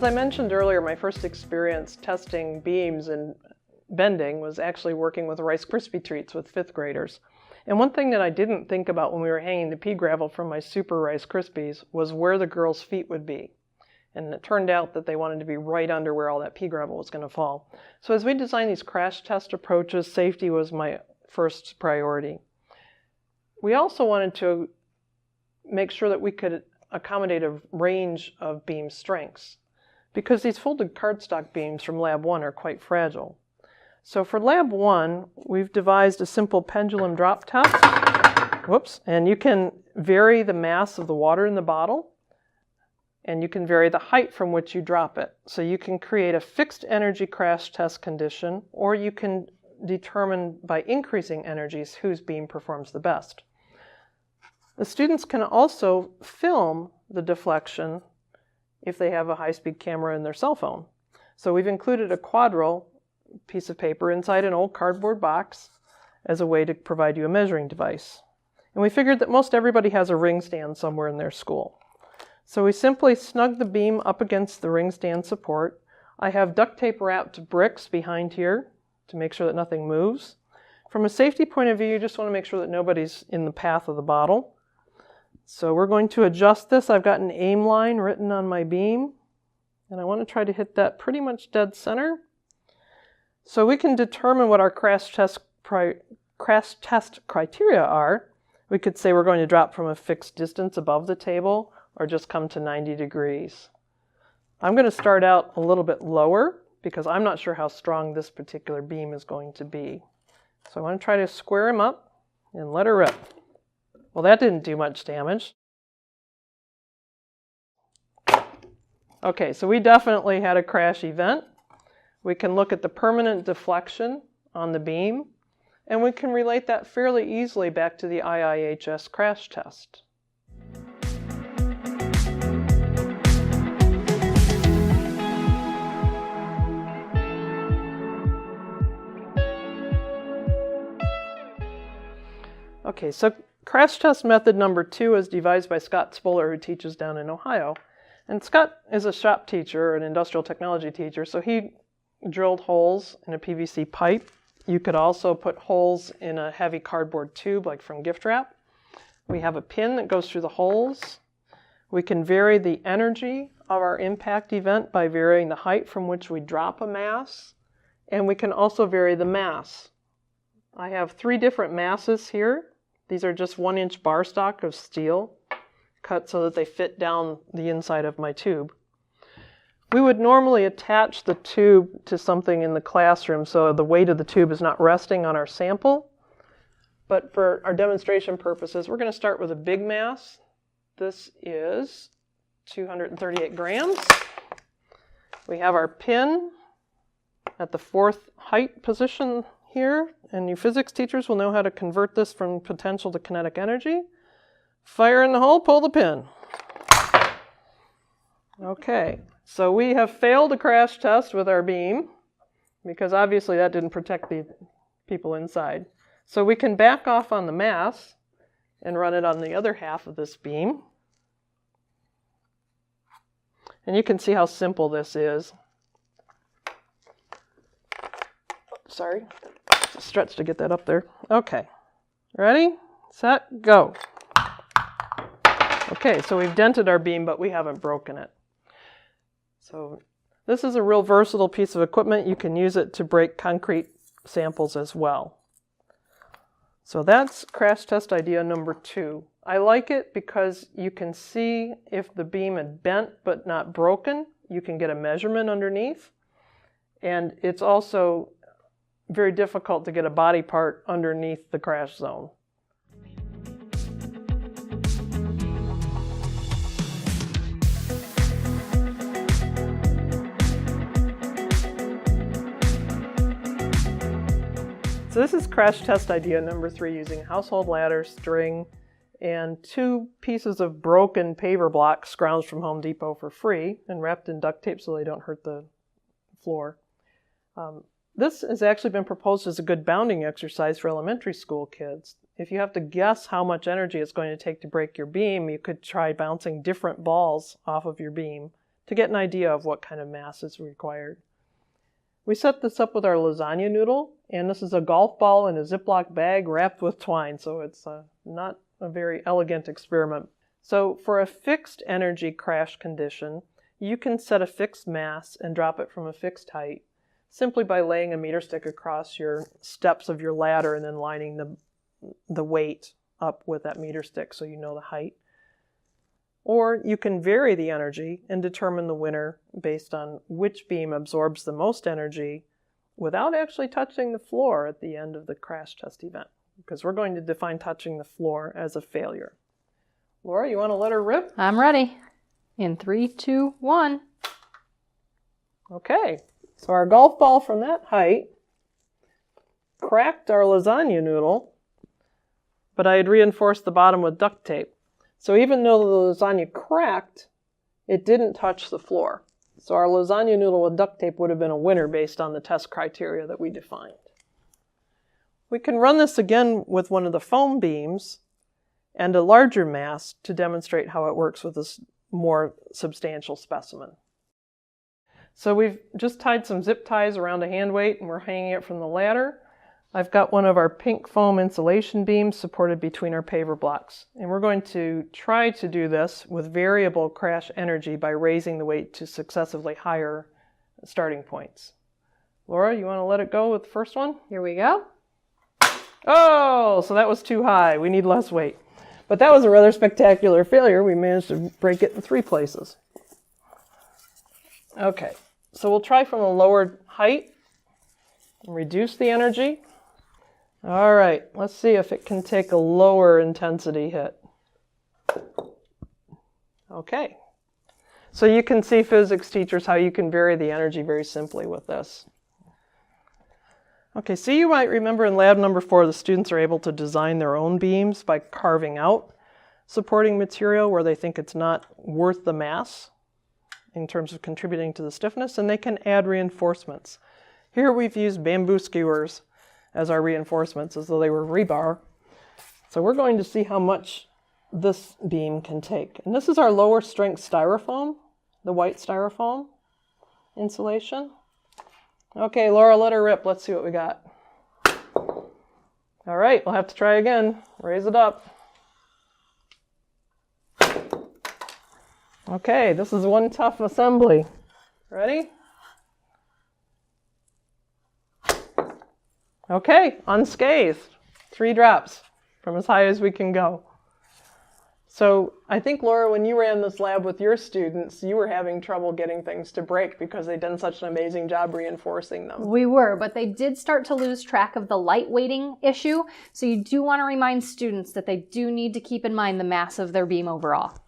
As I mentioned earlier, my first experience testing beams and bending was actually working with Rice Krispie treats with 5th graders. And one thing that I didn't think about when we were hanging the pea gravel from my Super Rice Krispies was where the girls' feet would be. And it turned out that they wanted to be right under where all that pea gravel was going to fall. So as we designed these crash test approaches, safety was my first priority. We also wanted to make sure that we could accommodate a range of beam strengths, because these folded cardstock beams from Lab 1 are quite fragile. So for Lab 1, we've devised a simple pendulum drop test. Whoops. And you can vary the mass of the water in the bottle, and you can vary the height from which you drop it. So you can create a fixed energy crash test condition, or you can determine by increasing energies whose beam performs the best. The students can also film the deflection if they have a high-speed camera in their cell phone. So we've included a quadrille piece of paper inside an old cardboard box as a way to provide you a measuring device. And we figured that most everybody has a ring stand somewhere in their school. So we simply snug the beam up against the ring stand support. I have duct tape wrapped bricks behind here to make sure that nothing moves. From a safety point of view, you just want to make sure that nobody's in the path of the bottle. So we're going to adjust this. I've got an aim line written on my beam, and I want to try to hit that pretty much dead center. So we can determine what our crash test criteria are. We could say we're going to drop from a fixed distance above the table, or just come to 90 degrees. I'm going to start out a little bit lower because I'm not sure how strong this particular beam is going to be. So I want to try to square him up and let her rip. Well, that didn't do much damage. Okay, so we definitely had a crash event. We can look at the permanent deflection on the beam, and we can relate that fairly easily back to the IIHS crash test. Okay, so crash test method number 2 is devised by Scott Spoler, who teaches down in Ohio. And Scott is a shop teacher, an industrial technology teacher, so he drilled holes in a PVC pipe. You could also put holes in a heavy cardboard tube, like from gift wrap. We have a pin that goes through the holes. We can vary the energy of our impact event by varying the height from which we drop a mass. And we can also vary the mass. I have 3 different masses here. These are just 1-inch bar stock of steel, cut so that they fit down the inside of my tube. We would normally attach the tube to something in the classroom so the weight of the tube is not resting on our sample. But for our demonstration purposes, we're going to start with a big mass. This is 238 grams. We have our pin at the 4th height position here, and you physics teachers will know how to convert this from potential to kinetic energy. Fire in the hole, pull the pin. Okay, so we have failed a crash test with our beam, because obviously that didn't protect the people inside. So we can back off on the mass and run it on the other half of this beam. And you can see how simple this is. Sorry, it's a stretch to get that up there. Okay, ready, set, go. Okay, so we've dented our beam, but we haven't broken it. So this is a real versatile piece of equipment. You can use it to break concrete samples as well. So that's crash test idea number 2. I like it because you can see if the beam had bent but not broken. You can get a measurement underneath. And it's also very difficult to get a body part underneath the crash zone. So this is crash test idea number 3 using household ladder, string, and 2 pieces of broken paver blocks scrounged from Home Depot for free and wrapped in duct tape so they don't hurt the floor. This has actually been proposed as a good bounding exercise for elementary school kids. If you have to guess how much energy it's going to take to break your beam, you could try bouncing different balls off of your beam to get an idea of what kind of mass is required. We set this up with our lasagna noodle, and this is a golf ball in a Ziploc bag wrapped with twine, so it's not a very elegant experiment. So for a fixed energy crash condition, you can set a fixed mass and drop it from a fixed height simply by laying a meter stick across your steps of your ladder and then lining the weight up with that meter stick so you know the height. Or you can vary the energy and determine the winner based on which beam absorbs the most energy without actually touching the floor at the end of the crash test event, because we're going to define touching the floor as a failure. Laura, you want to let her rip? I'm ready. In 3, 2, 1. Okay, so our golf ball from that height cracked our lasagna noodle, but I had reinforced the bottom with duct tape. So even though the lasagna cracked, it didn't touch the floor. So our lasagna noodle with duct tape would have been a winner based on the test criteria that we defined. We can run this again with one of the foam beams and a larger mass to demonstrate how it works with this more substantial specimen. So we've just tied some zip ties around a hand weight and we're hanging it from the ladder. I've got one of our pink foam insulation beams supported between our paver blocks. And we're going to try to do this with variable crash energy by raising the weight to successively higher starting points. Laura, you want to let it go with the first one? Here we go. Oh, so that was too high. We need less weight. But that was a rather spectacular failure. We managed to break it in 3 places. Okay, so we'll try from a lower height and reduce the energy. All right, let's see if it can take a lower intensity hit. Okay, so you can see, physics teachers, how you can vary the energy very simply with this. Okay, so you might remember in lab number 4, the students are able to design their own beams by carving out supporting material where they think it's not worth the mass in terms of contributing to the stiffness, and they can add reinforcements. Here we've used bamboo skewers as our reinforcements, as though they were rebar. So we're going to see how much this beam can take. And this is our lower strength styrofoam, the white styrofoam insulation. Okay, Laura, let her rip. Let's see what we got. All right, we'll have to try again. Raise it up. Okay, this is one tough assembly. Ready? Okay, unscathed. 3 drops from as high as we can go. So I think, Laura, when you ran this lab with your students, you were having trouble getting things to break because they'd done such an amazing job reinforcing them. We were, but they did start to lose track of the light weighting issue. So you do want to remind students that they do need to keep in mind the mass of their beam overall.